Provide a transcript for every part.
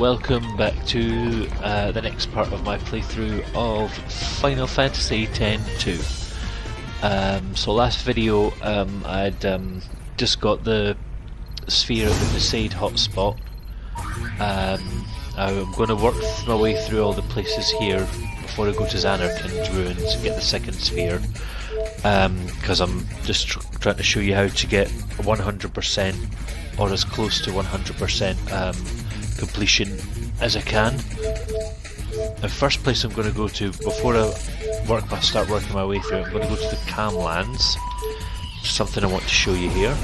welcome back to the next part of my playthrough of Final Fantasy X-2. So last video I'd just got the Sphere at the Besaid hotspot. I'm going to work my way through all the places here before I go to Xanarkand's ruins and get the second sphere, because I'm just trying to show you how to get 100% or as close to 100% completion as I can. The first place I'm going to go to before I start working my way through it, I'm going to go to the Camlands. Something I want to show you here.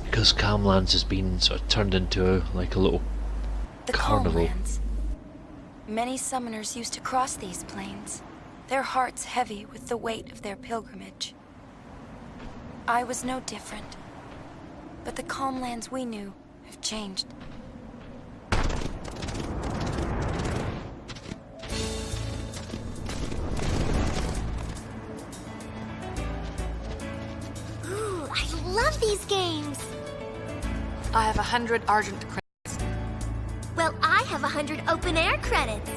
Because Camlands has been sort of turned into like a little carnival. Calmlands. Many summoners used to cross these plains, their hearts heavy with the weight of their pilgrimage. I was no different, but the Calmlands we knew have changed. Ooh, I love these games! I have 100 Argent credits. Well, I have 100 open air credits.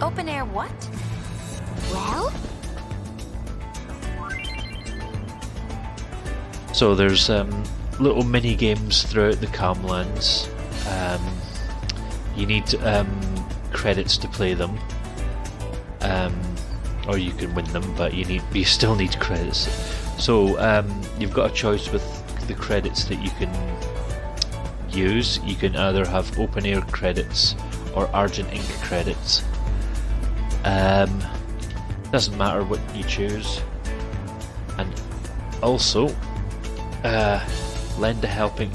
Open air what? Well? So there's little mini games throughout the Camlands. You need credits to play them, or you can win them, but you still need credits. So you've got a choice with the credits that you can use. You can either have open air credits or Argent ink credits. Doesn't matter what you choose. And also lend a helping.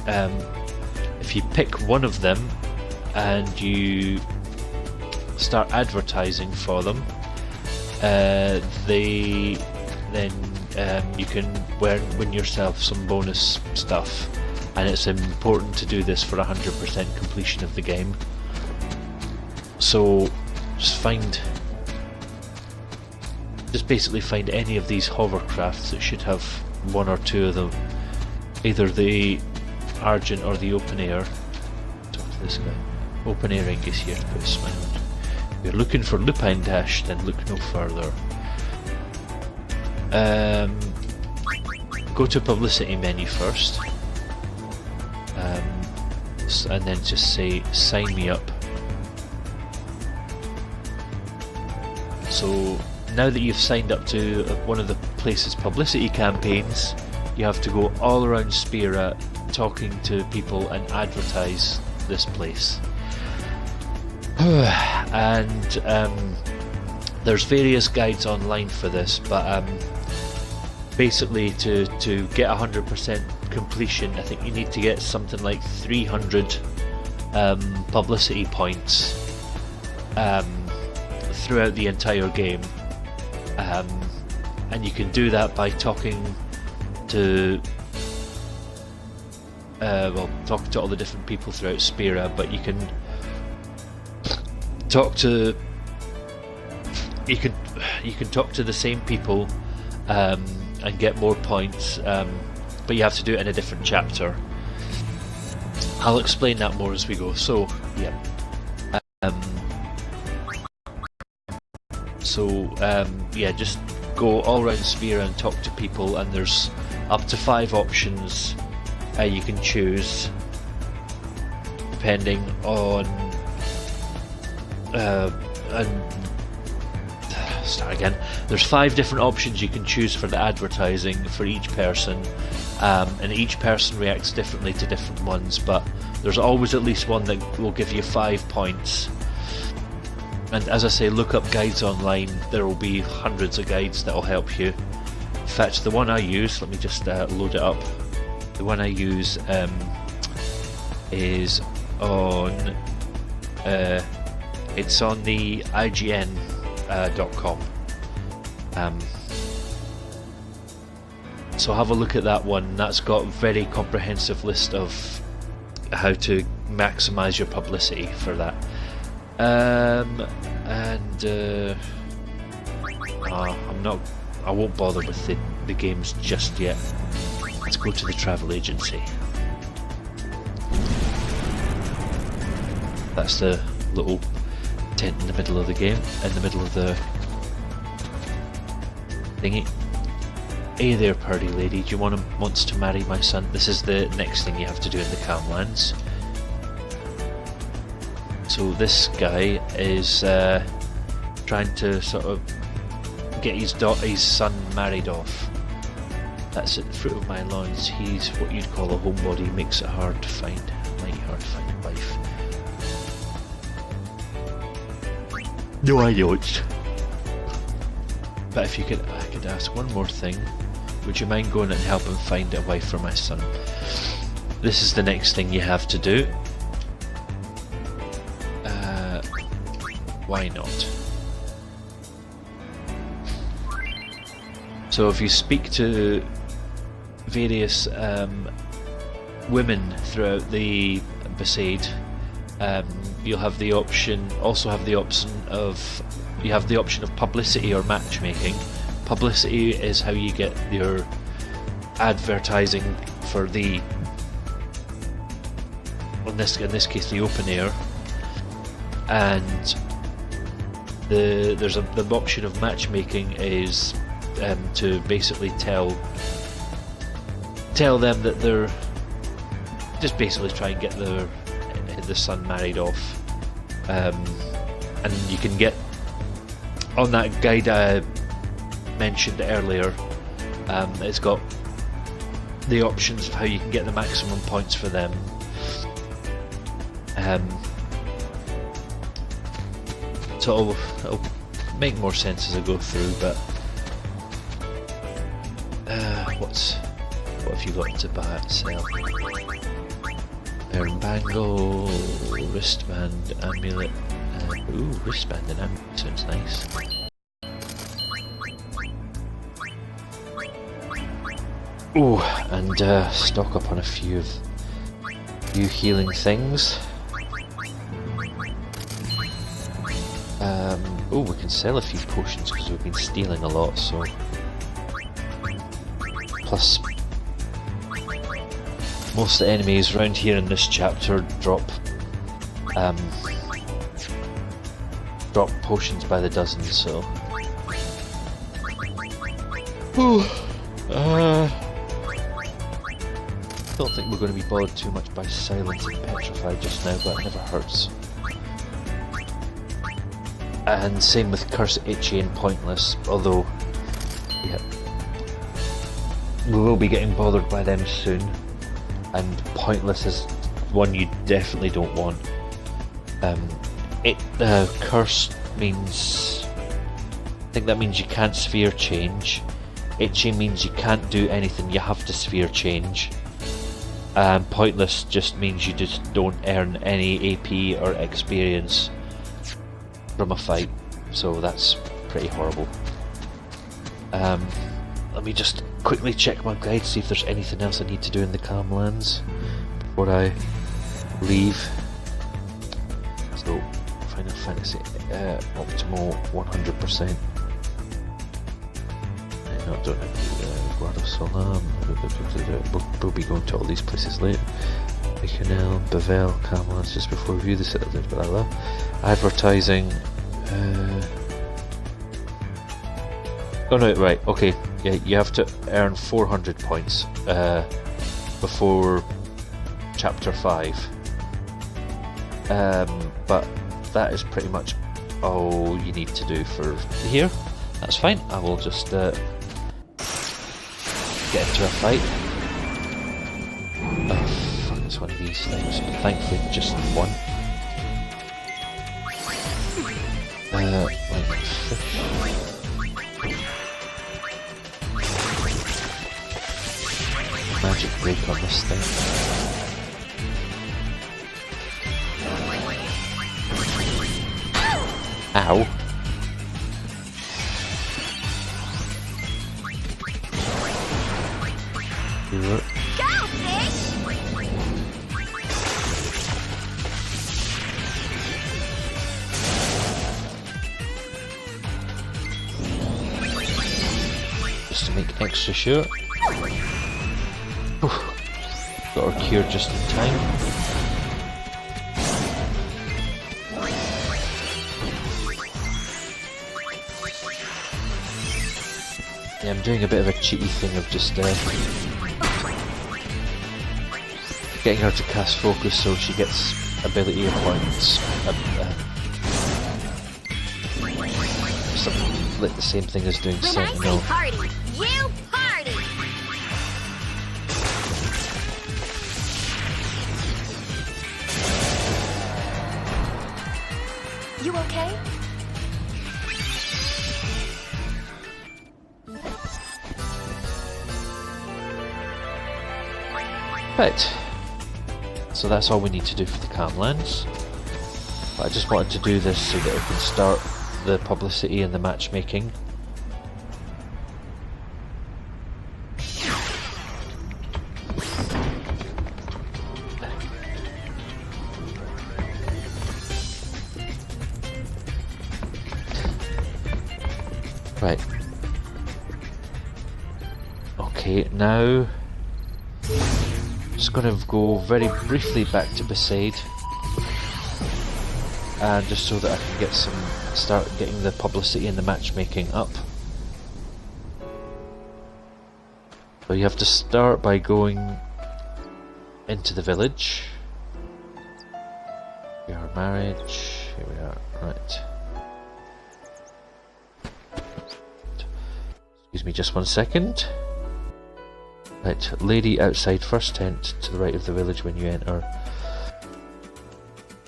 If you pick one of them and you start advertising for them, then you can win yourself some bonus stuff, and it's important to do this for 100% completion of the game. So just basically find any of these hovercrafts that should have one or two of them, either the Argent or the open air. Talk to this guy. Open air ink is here to put a smile on. If you're looking for Lupine Dash, then look no further. Go to Publicity menu first, and then just say sign me up. So now that you've signed up to one of the place's publicity campaigns, you have to go all around Spira talking to people and advertise this place. And there's various guides online for this, but basically to get 100% completion, I think you need to get something like 300 publicity points throughout the entire game, and you can do that by talking to all the different people throughout Spira, but you can talk to the same people and get more points, but you have to do it in a different chapter. I'll explain that more as we go. So yeah, just go all around Spira and talk to people, and there's up to 5 options you can choose depending on There's 5 different options you can choose for the advertising for each person, and each person reacts differently to different ones, but there's always at least one that will give you 5 points. And as I say, look up guides online. There will be hundreds of guides that will help you. In fact, the one I use, let me just load it up. The one I use is on it's on the IGN.com. So have a look at that one. That's got a very comprehensive list of how to maximize your publicity for that. I won't bother with the games just yet. Let's go to the travel agency. That's the little tent in the middle of the game, in the middle of the thingy. Hey there, purdy lady, do you wants to marry my son? This is the next thing you have to do in the Camlands. So this guy is trying to sort of get his son married off. That's at the fruit of my loins. He's what you'd call a homebody, makes it hard to find, mighty hard to find a wife. No, I don't. But if you could, I could ask one more thing. Would you mind going and helping find a wife for my son? This is the next thing you have to do. Why not? So if you speak to various women throughout the Besaid, you'll have the option. Also have the option of publicity or matchmaking. Publicity is how you get your advertising for the, in this case, the open air, and the option of matchmaking is to basically tell them that they're just basically try and get the son married off, and you can get on that guide I mentioned earlier. It's got the options of how you can get the maximum points for them. So it'll make more sense as I go through, but what have you got to buy and sell? Bangle, wristband, amulet. Ooh, wristband and amulet sounds nice. Ooh, and stock up on a few healing things. Oh, we can sell a few potions because we've been stealing a lot, so... Plus, most of the enemies around here in this chapter drop potions by the dozen, so... Ooh, don't think we're going to be bothered too much by silence and petrified just now, but it never hurts. And same with Curse, Itchy and Pointless, although, yeah, we will be getting bothered by them soon, and Pointless is one you definitely don't want. Curse means, I think that means you can't sphere change. Itchy means you can't do anything, you have to sphere change. And Pointless just means you just don't earn any AP or experience from a fight, so that's pretty horrible. Let me just quickly check my guide, see if there's anything else I need to do in the Camlands before I leave. So, Final Fantasy, optimal 100%. No, don't have Guarda Solam. We'll be going to all these places later. Canal, Bevel, Camlands, just before we review the citizens, blah blah. Advertising. Oh no, right, okay. Yeah, you have to earn 400 points before Chapter 5. But that is pretty much all you need to do for here. That's fine. I will just get into a fight. Oh fuck, it's one of these things. Thankfully, just one. Like fish. Magic break on this thing. Ow. Go, fish! Just to make extra sure. Got her cured just in time. Yeah, I'm doing a bit of a cheaty thing of just getting her to cast focus so she gets ability points. Something like the same thing as doing Sentinel. When I say party, you party! You okay? Right. So that's all we need to do for the Camlands. But I just wanted to do this so that I can start the publicity and the matchmaking. Right. Okay, now just going to go very briefly back to Besaid, and just so that I can get start getting the publicity and the matchmaking up. So you have to start by going into the village. Here our marriage. Here we are. Right. Excuse me, just 1 second. Right, lady outside first tent to the right of the village when you enter.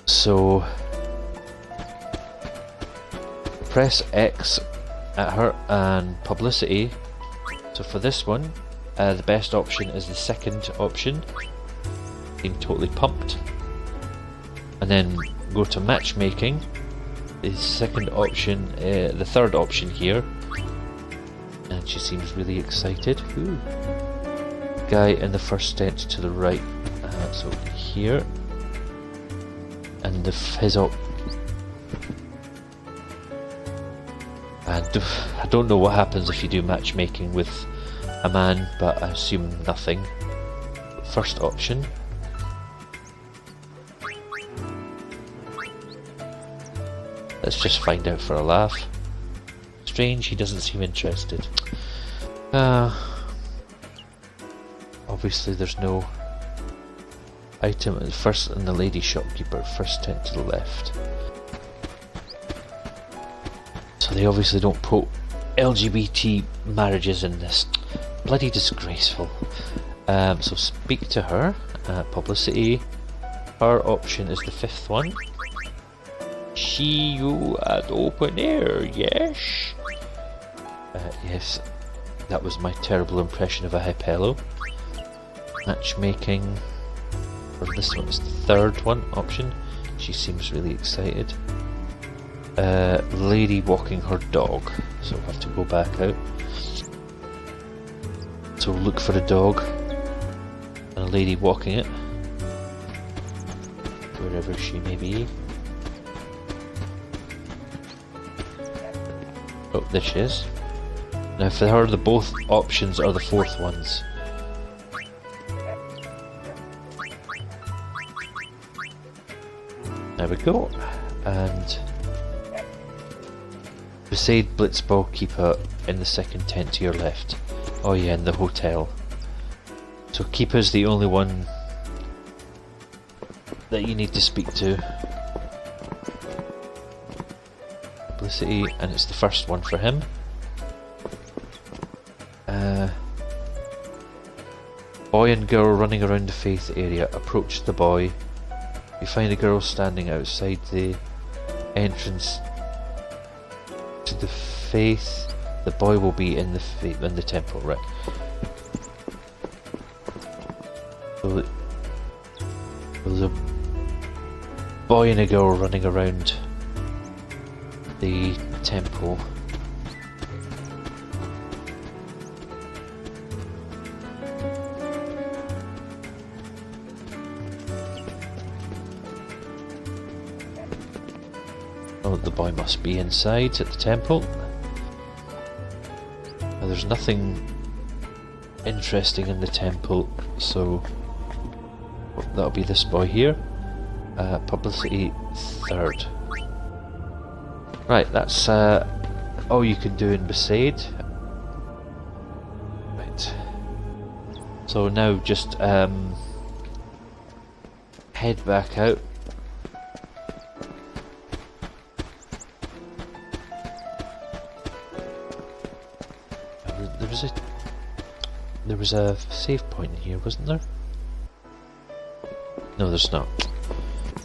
So press X at her and publicity. So for this one, the best option is the second option, being totally pumped. And then go to matchmaking. The second option, the third option here. And she seems really excited. Ooh. Guy in the first tent to the right, so here, and I don't know what happens if you do matchmaking with a man, but I assume nothing. First option. Let's just find out for a laugh. Strange, he doesn't seem interested. Obviously there's no item at first in the lady shopkeeper, first tent to the left. So they obviously don't put LGBT marriages in this. Bloody disgraceful. So speak to her, publicity. Her option is the fifth one. See you at open air, yes? Yes, that was my terrible impression of a Hypello. Matchmaking for this one is the third one option. She seems really excited. Lady walking her dog, so we'll have to go back out. So we'll look for a dog and a lady walking it, wherever she may be. Oh, there she is. Now for her, the both options are the fourth ones. There we go. And Besaid Blitzball Keeper in the second tent to your left. Oh yeah, in the hotel. So Keeper's the only one that you need to speak to. Publicity, and it's the first one for him. Boy and girl running around the faith area. Approach the boy. You find a girl standing outside the entrance to the faith. The boy will be in the temple, right? So there's a boy and a girl running around the temple. Oh, the boy must be inside at the temple. Now, there's nothing interesting in the temple, so that'll be this boy here. Publicity 3rd. Right, that's all you can do in Besaid. Right. So now just head back out. There was a save point in here, wasn't there? No, there's not.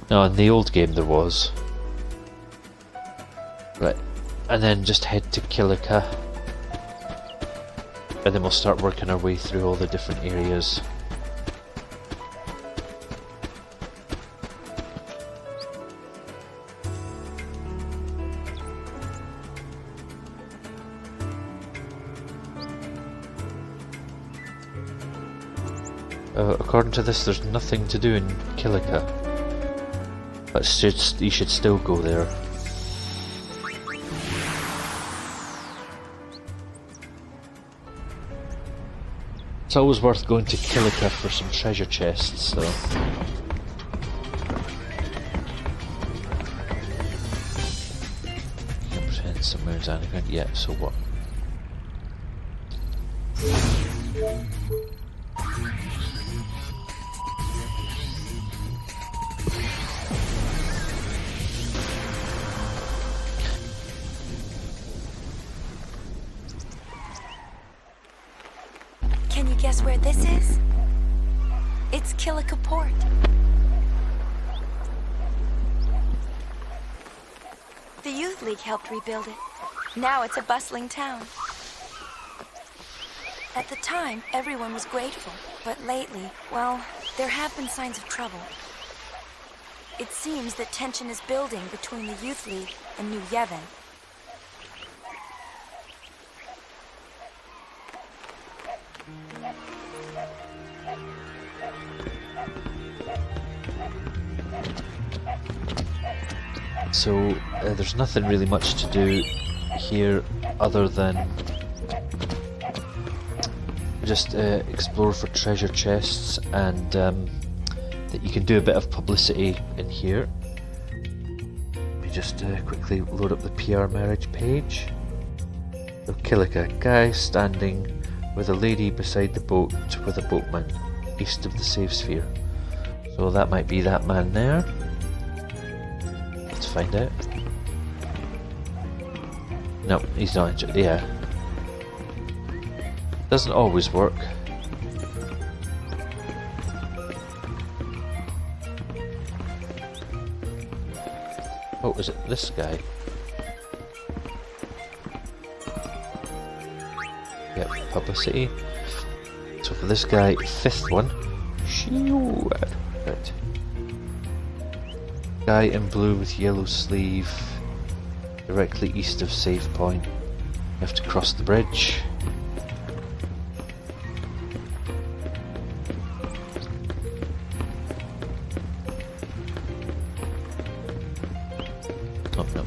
No, in the old game there was. Right, and then just head to Kilika, and then we'll start working our way through all the different areas. According to this, there's nothing to do in Kilika, but you should still go there. It's always worth going to Kilika for some treasure chests, though. Can't pretend somewhere's underground yet, so what? Can you guess where this is? It's Kilika Port. The Youth League helped rebuild it. Now it's a bustling town. At the time, everyone was grateful, but lately, well, there have been signs of trouble. It seems that tension is building between the Youth League and New Yevon. So there's nothing really much to do here other than just explore for treasure chests, and that you can do a bit of publicity in here. Let me just quickly load up the PR marriage page. So Kilika, guy standing with a lady beside the boat with a boatman east of the save sphere. So that might be that man there. Let's find out. No, he's not interested. Yeah. Doesn't always work. Oh, is it this guy? Yep, publicity. So for this guy, 5th one. Right. Guy in blue with yellow sleeve, directly east of save point. You have to cross the bridge. Oh no.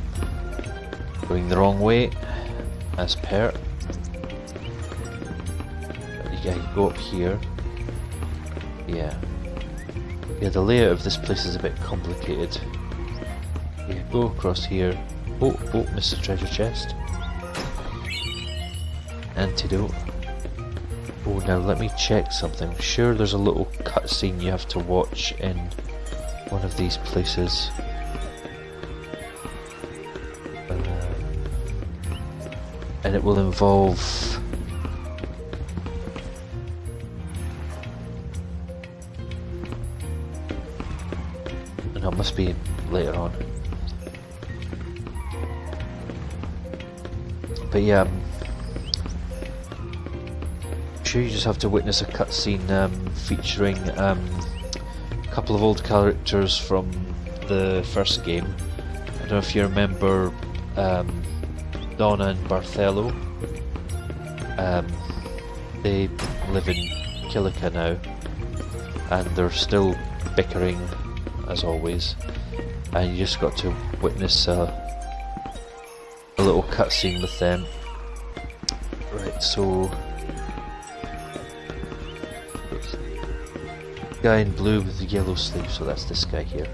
Going the wrong way, as per. Yeah, you go up here. Yeah. Yeah, the layout of this place is a bit complicated. Yeah, go across here. Oh, missed a treasure chest. Antidote. Oh, now let me check something. I'm sure there's a little cutscene you have to watch in one of these places. And it will involve... No, it must be later on. But yeah, I'm sure you just have to witness a cutscene featuring a couple of old characters from the first game. I don't know if you remember Donna and Barthelo. They live in Kilika now, and they're still bickering as always, and you just got to witness a little cutscene with them. Right, so guy in blue with the yellow sleeve, so that's this guy here.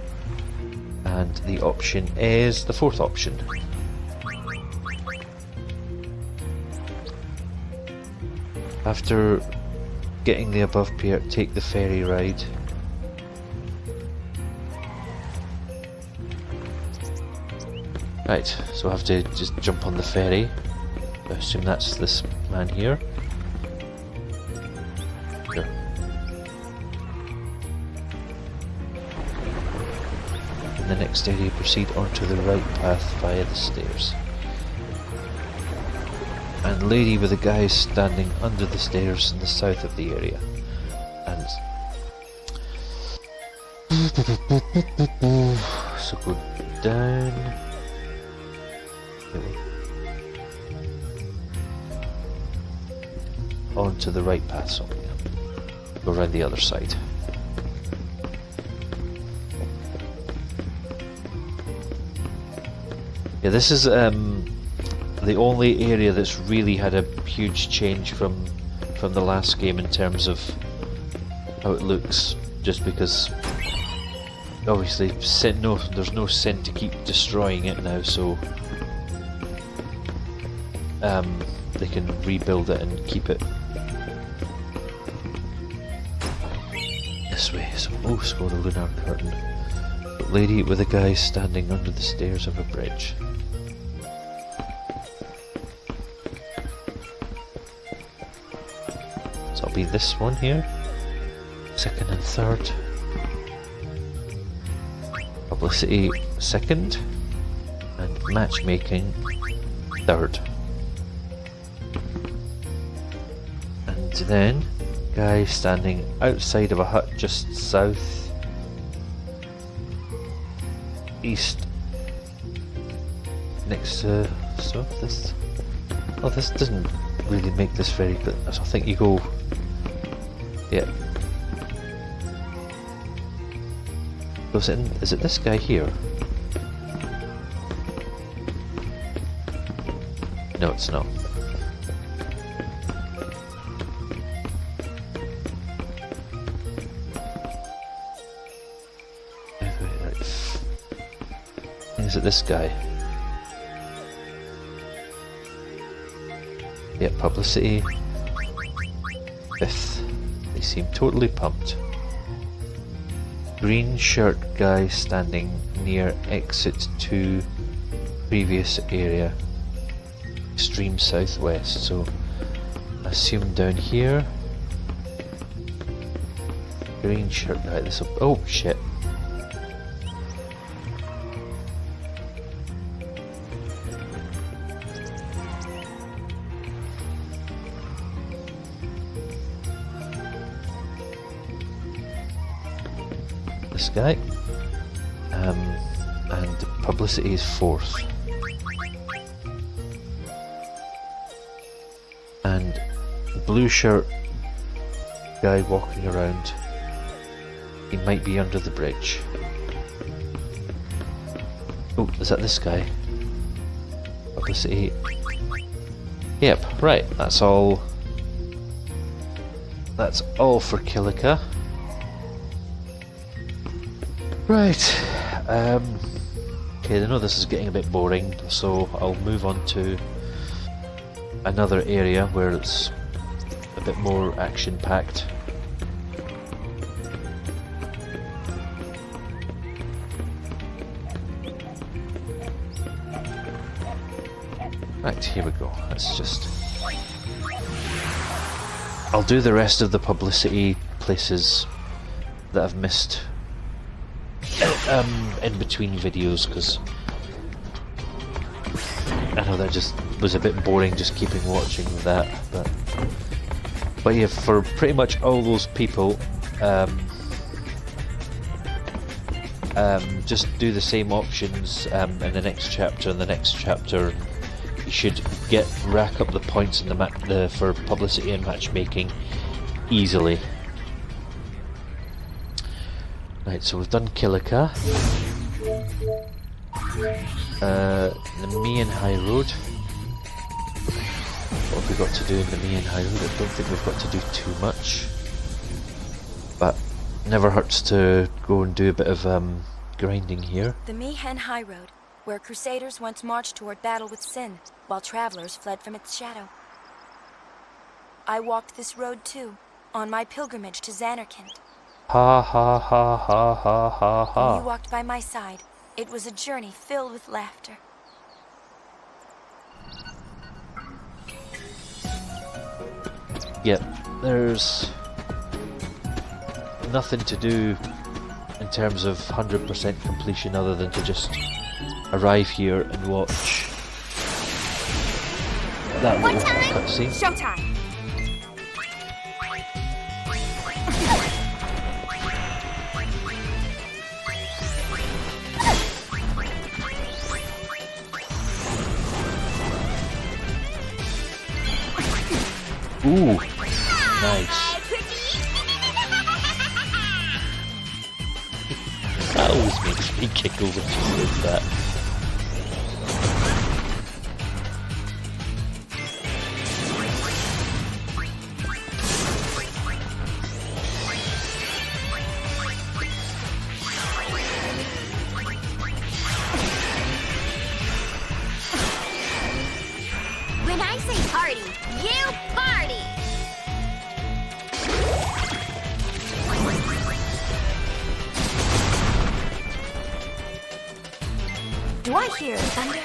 And the option is the fourth option. After getting the above pier, take the ferry ride. Right, so I have to just jump on the ferry. I assume that's this man here. Sure. In the next area, proceed onto the right path via the stairs. And lady with a guy standing under the stairs in the south of the area. And so go down. Onto the right path, so go around the other side. Yeah, this is the only area that's really had a huge change from the last game in terms of how it looks, just because obviously there's no sin to keep destroying it now, so they can rebuild it and keep it this way. So, oh, scored a lunar curtain. But lady with a guy standing under the stairs of a bridge. So I'll be this one here. Second and third. Publicity second. And matchmaking third. And then guy standing outside of a hut just south east next to this doesn't really make this very good. I think you go, yeah, goes in. Is it this guy here? No, it's not. Is it this guy? Yeah, publicity. Fifth. They seem totally pumped. Green shirt guy standing near exit to previous area. Extreme southwest, so I assume down here. Green shirt guy, this will, oh shit. This guy, and publicity is fourth, and blue shirt guy walking around. He might be under the bridge. Oh, is that this guy? Publicity. Yep, right. That's all. That's all for Kilika. Right, okay, I know this is getting a bit boring, so I'll move on to another area where it's a bit more action-packed. Right, here we go. Let's just... I'll do the rest of the publicity places that I've missed in between videos, because I know that just was a bit boring just keeping watching that, but yeah, for pretty much all those people, just do the same options in the next chapter and the next chapter. You should rack up the points in for publicity and matchmaking easily. Right, so we've done Kilika, the Mian High Road. What have we got to do in the Mian High Road? I don't think we've got to do too much, but Never hurts to go and do a bit of grinding here. The Mihen High Road, where Crusaders once marched toward battle with Sin, while travelers fled from its shadow. I walked this road too, on my pilgrimage to Zanarkand. Ha ha ha ha ha ha ha. You walked by my side. It was a journey filled with laughter. Yep, there's nothing to do in terms of 100% completion other than to just arrive here and watch that little cutscene. Showtime! Ooh, nice. That always makes me giggle when she says that. When I say party, you party! Do I hear thunder?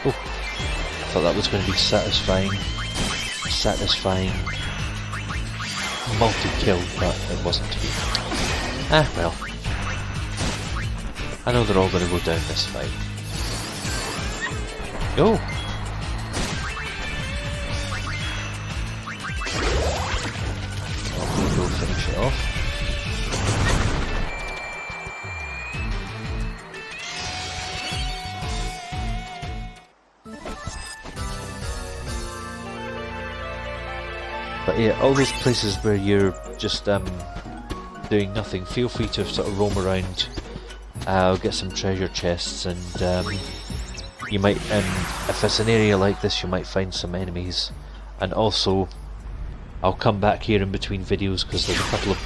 Oh, I thought that was going to be satisfying multi-kill, but it wasn't. Ah, well. I know they're all going to go down this fight. Oh! We'll finish it off. But yeah, all those places where you're just doing nothing, feel free to sort of roam around, get some treasure chests, and you might, if it's an area like this, you might find some enemies. And also, I'll come back here in between videos because there's a couple of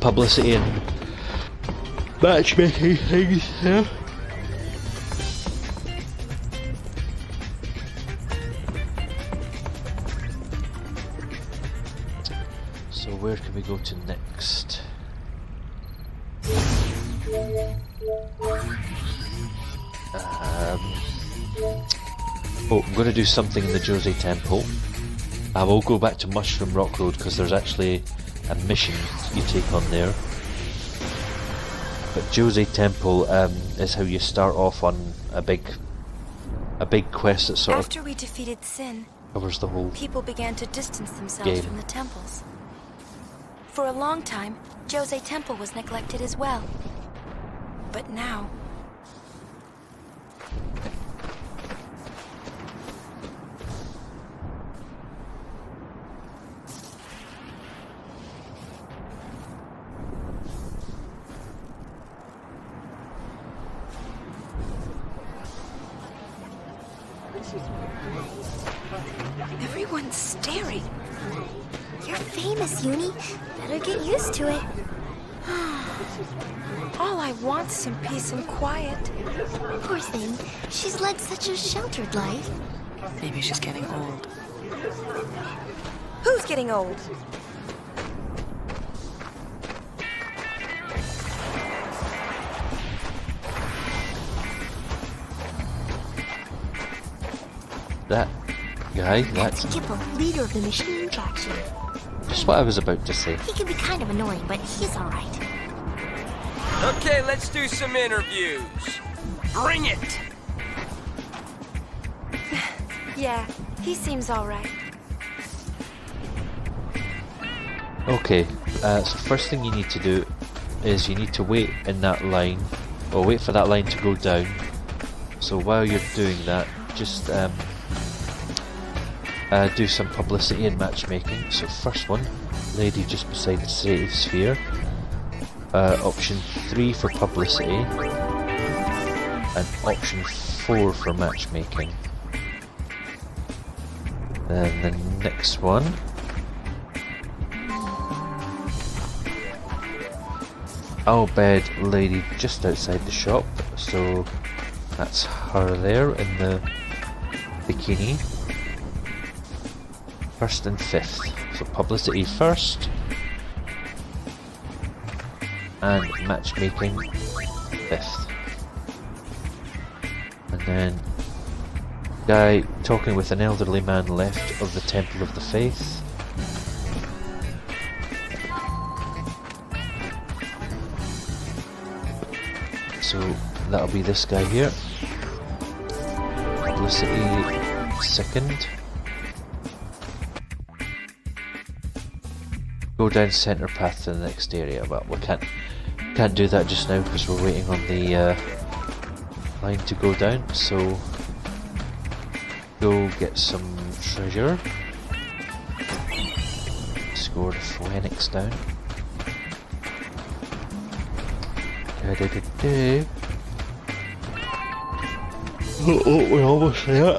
publicity and matchmaking things here. So where can we go to next? Oh, I'm going to do something in the Jose Temple. I will go back to Mushroom Rock Road because there's actually a mission you take on there. But Jose Temple is how you start off on a big quest that sort After we defeated Sin, of covers the whole people began to distance themselves game. from the temples. For a long time, Jose Temple was neglected as well. But now... Everyone's staring. You're famous, Uni. Better get used to it. All I want's some peace and quiet. Poor thing. She's led such a sheltered life. Maybe she's getting old. Who's getting old? that guy. That's That's Kipple, leader of the machine faction. just what I was about to say. He can be kind of annoying, but he's alright. Okay, let's do some interviews. Bring it! Yeah, he seems all right. Okay, so first thing you need to do is you need to wait in that line, or wait for that line to go down. So while you're doing that, just do some publicity and matchmaking. So first one, lady just beside the save sphere. Option 3 for publicity, and option 4 for matchmaking. Then the next one. I'll bed lady just outside the shop, so that's her there in the bikini. First and fifth. So publicity first. And matchmaking fifth. And then guy talking with an elderly man left of the Temple of the Faith. So that'll be this guy here. Publicity second. Go down centre path to the next area. Well, we can't do that just now because we're waiting on the line to go down. So go get some treasure. Score the Phoenix down. Oh, we're almost there.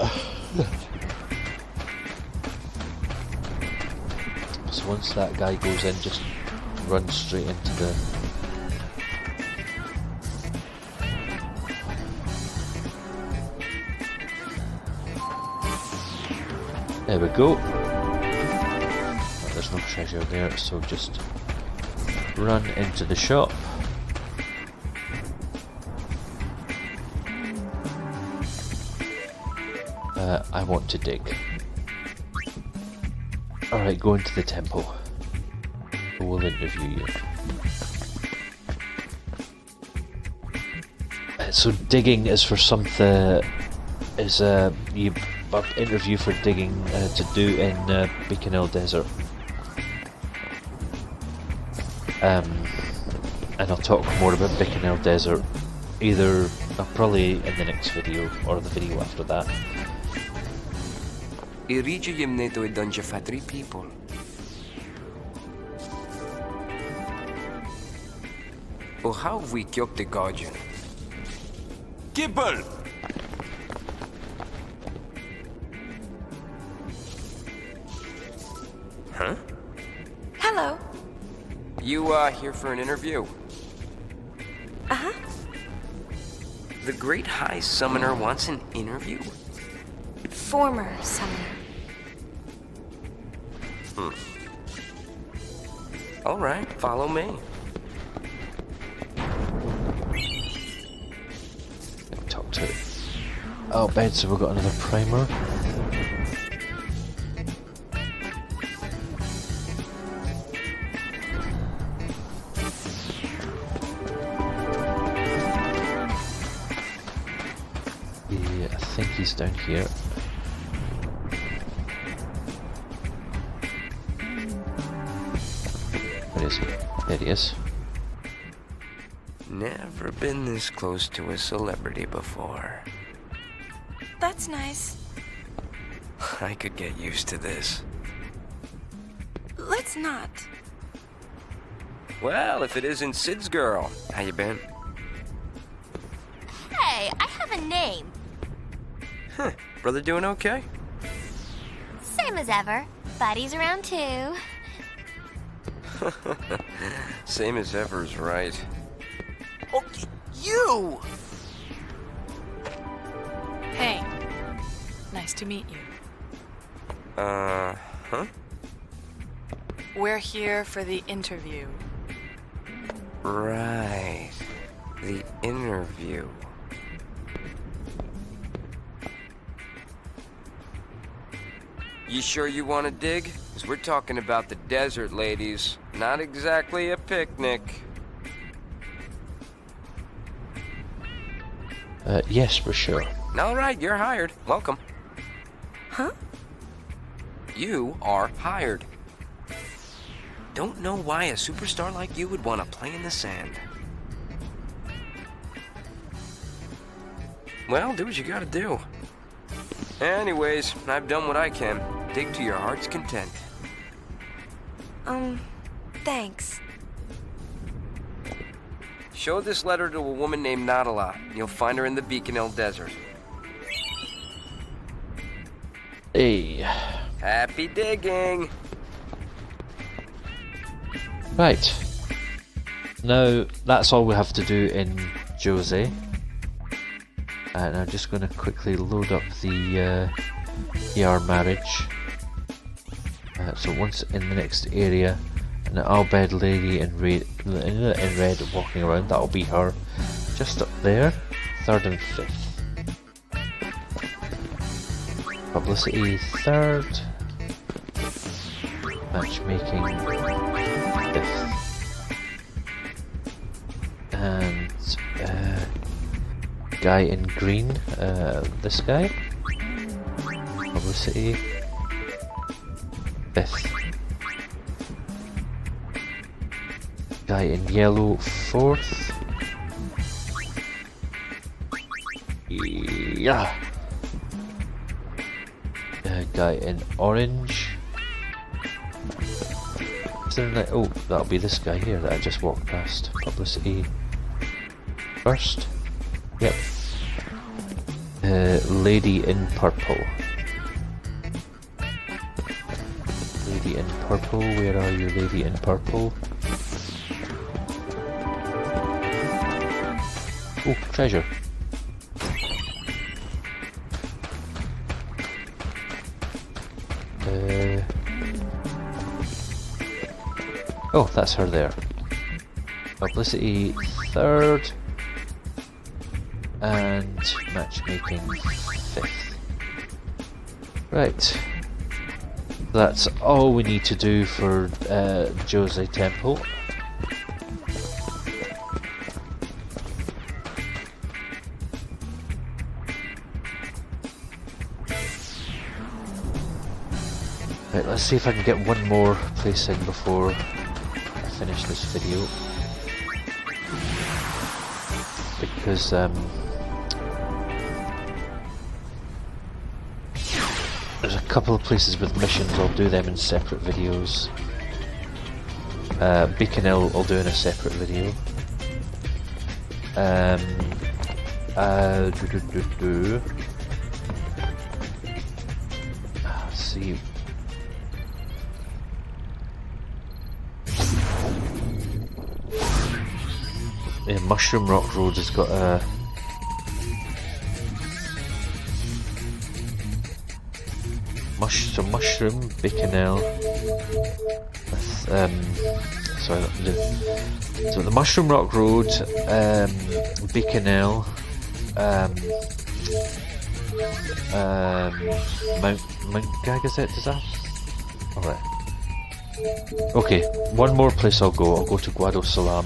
So once that guy goes in, just run straight into the... There we go. Oh, there's no treasure there, so just run into the shop. I want to dig. Alright, go into the temple. We'll interview you. So digging is for something... is you interview for digging to do in Beacon Hill Desert. And I'll talk more about Beacon Hill Desert either probably in the next video or the video after that. Irigium neto e dunja fa 3 people. O how we kjok the guardian? Kippel! Huh? Hello. You, here for an interview? Uh-huh. The Great High Summoner wants an interview? Former summoner. Alright, follow me. Talk to it. Oh, bed, so we've got another primer. Yeah, I think he's down here. Where is he? There he is. Never been this close to a celebrity before. That's nice. I could get used to this. Let's not. Well, if it isn't Sid's girl. How you been? Hey, I have a name. Huh. Brother doing okay? Same as ever. Buddy's around too. Same as ever's right. Oh, you! Hey, nice to meet you. Huh? We're here for the interview. Right. The interview. You sure you want to dig? 'Cause we're talking about the desert, ladies. Not exactly a picnic. Yes, for sure. All right, you're hired. Welcome. Huh? You are hired. Don't know why a superstar like you would want to play in the sand. Well, do what you gotta do. Anyways, I've done what I can. Dig to your heart's content. Thanks. Show this letter to a woman named Nadala. You'll find her in the Beacon Hill Desert. Hey, Happy digging! Right. Now, that's all we have to do in Jose. And I'm just going to quickly load up the ER marriage. So once in the next area, an Albed lady in red walking around, that'll be her. Just up there, 3rd and 5th. Publicity 3rd. Matchmaking 5th. And guy in green, this guy. Publicity 5th. Guy in yellow 4th. Yeah. Guy in orange. Is there an, oh, that'll be this guy here that I just walked past. Publicity 1st. Yep. Lady in purple. Lady in purple, where are you, lady in purple? Oh, treasure. Oh, that's her there. Publicity 3rd. And matchmaking 5th. Right. That's all we need to do for Jose Temple. Right, let's see if I can get one more place in before I finish this video. Because there's a couple of places with missions, I'll do them in separate videos. Beacon Hill I'll do in a separate video. Let's see. Yeah, Mushroom Rock Road has got a Mushroom, Biconel. So the Mushroom Rock Road, Biconel, Mount Gagazet, does that? Alright. Okay, one more place I'll go to Guado Salam.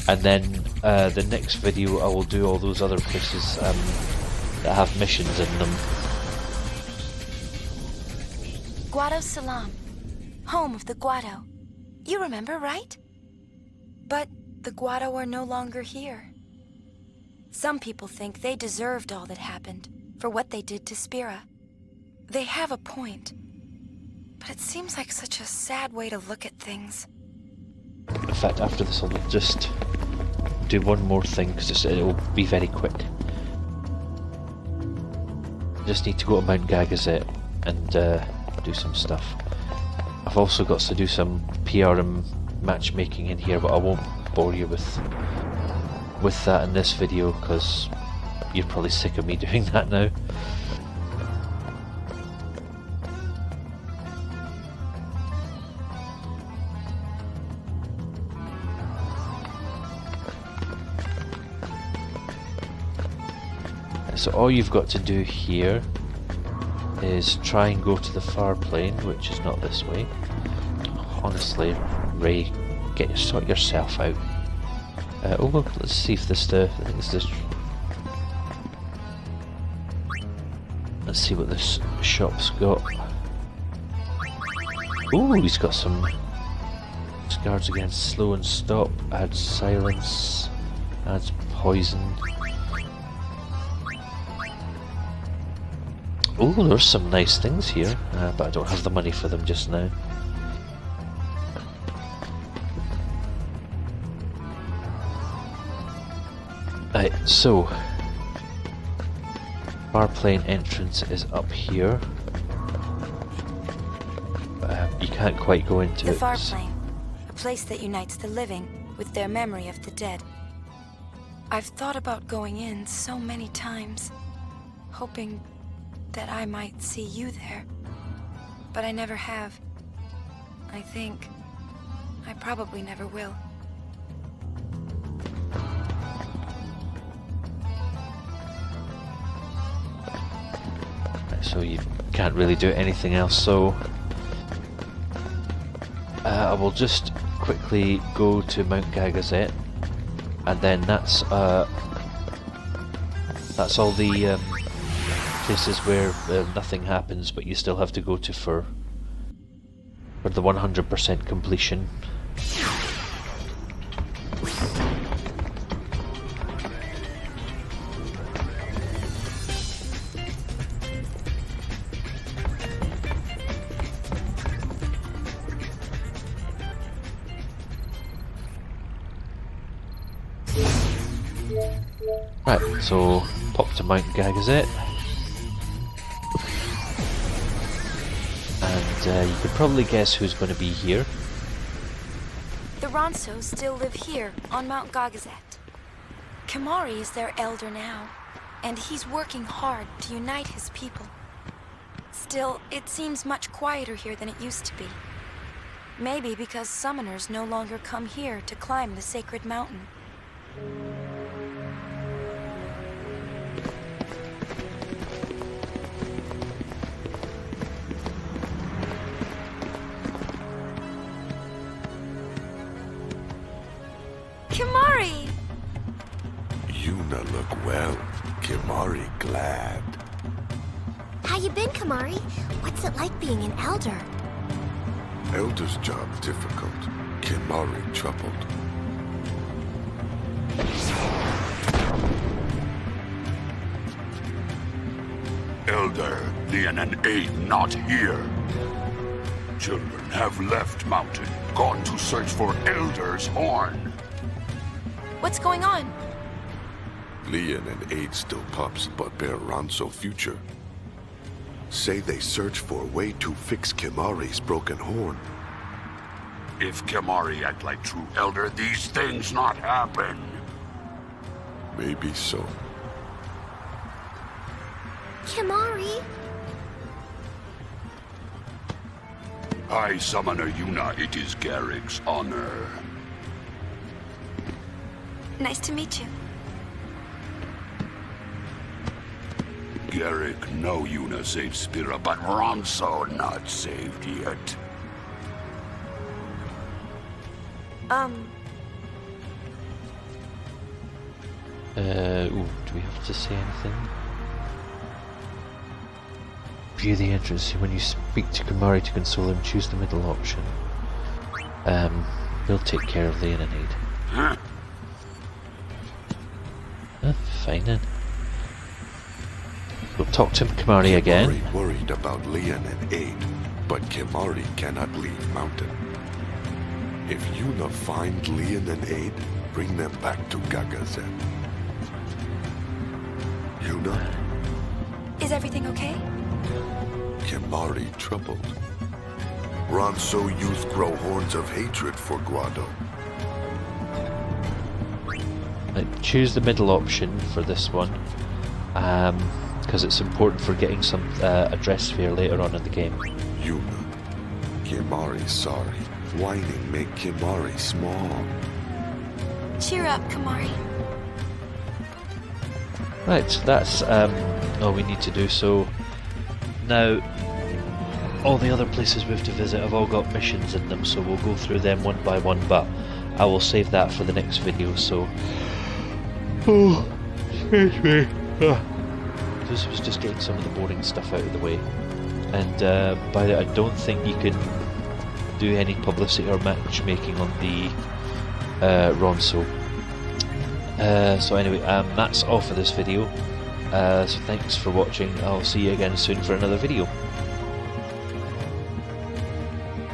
And then the next video I will do all those other places that have missions in them. Guado Salam, home of the Guado. You remember, right? But the Guado are no longer here. Some people think they deserved all that happened for what they did to Spira. They have a point, but it seems like such a sad way to look at things. In fact, after this I'll just do one more thing because it will be very quick. Just need to go to Mount Gagazet and do some stuff. I've also got to do some PRM matchmaking in here, but I won't bore you with that in this video because you're probably sick of me doing that now. So all you've got to do here is try and go to the far plane, which is not this way. Honestly, Ray, sort yourself out. Oh look, let's see if this I think it's this. Let's see what this shop's got. Ooh, he's got some guards against slow and stop, adds silence, adds poison. Oh, there's some nice things here, but I don't have the money for them just now. Right, so Farplane entrance is up here. you can't quite go into The it. far plane, a place that unites the living with their memory of the dead. I've thought about going in so many times, hoping that I might see you there. But I never have. I think I probably never will. So you can't really do anything else, so I will just quickly go to Mount Gagazet, and then that's all the places where nothing happens, but you still have to go to for the 100% completion. Right, so pop to Mount Gagazet, and you could probably guess who's going to be here. The Ronsos still live here on Mount Gagazet. Kimari is their elder now, and he's working hard to unite his people. Still, it seems much quieter here than it used to be. Maybe because summoners no longer come here to climb the sacred mountain. Kimari! Yuna look well. Kimari glad. How you been, Kimari? What's it like being an elder? Elder's job difficult. Kimari troubled. Elder, Leon and Aid not here. Children have left mountain, gone to search for Elder's horn. What's going on? Leon and Aid still pups, but bear Ronso future. Say they search for a way to fix Kimari's broken horn. If Kimari act like true Elder, these things not happen. Maybe so. Kimari? I Summoner Yuna, it is Garrick's honor. Nice to meet you. Garrick know Yuna saved Spira, but Ronso not saved yet. Ooh, do we have to say anything? View the entrance. When you speak to Kimari to console him, choose the middle option. We'll take care of Leon and Aid. Huh? Fine then. We'll talk to Kimari again. Kimari worried about Leon and Aid, but Kimari cannot leave mountain. If Yuna find Leon and Aid, bring them back to Gagazet. Yuna, Is everything okay? Kimari troubled. Ronso youth grow horns of hatred for Guado. Choose the middle option for this one, because it's important for getting some address sphere later on in the game. Yuna, Kimari sorry. Whining make Kimari small. Cheer up, Kimari. Right, so that's all we need to do. So now all the other places we have to visit have all got missions in them, so we'll go through them one by one, but I will save that for the next video. So this was just getting some of the boring stuff out of the way, and by that I don't think you can do any publicity or matchmaking on the Ronso. So anyway, that's all for this video. So thanks for watching. I'll see you again soon for another video.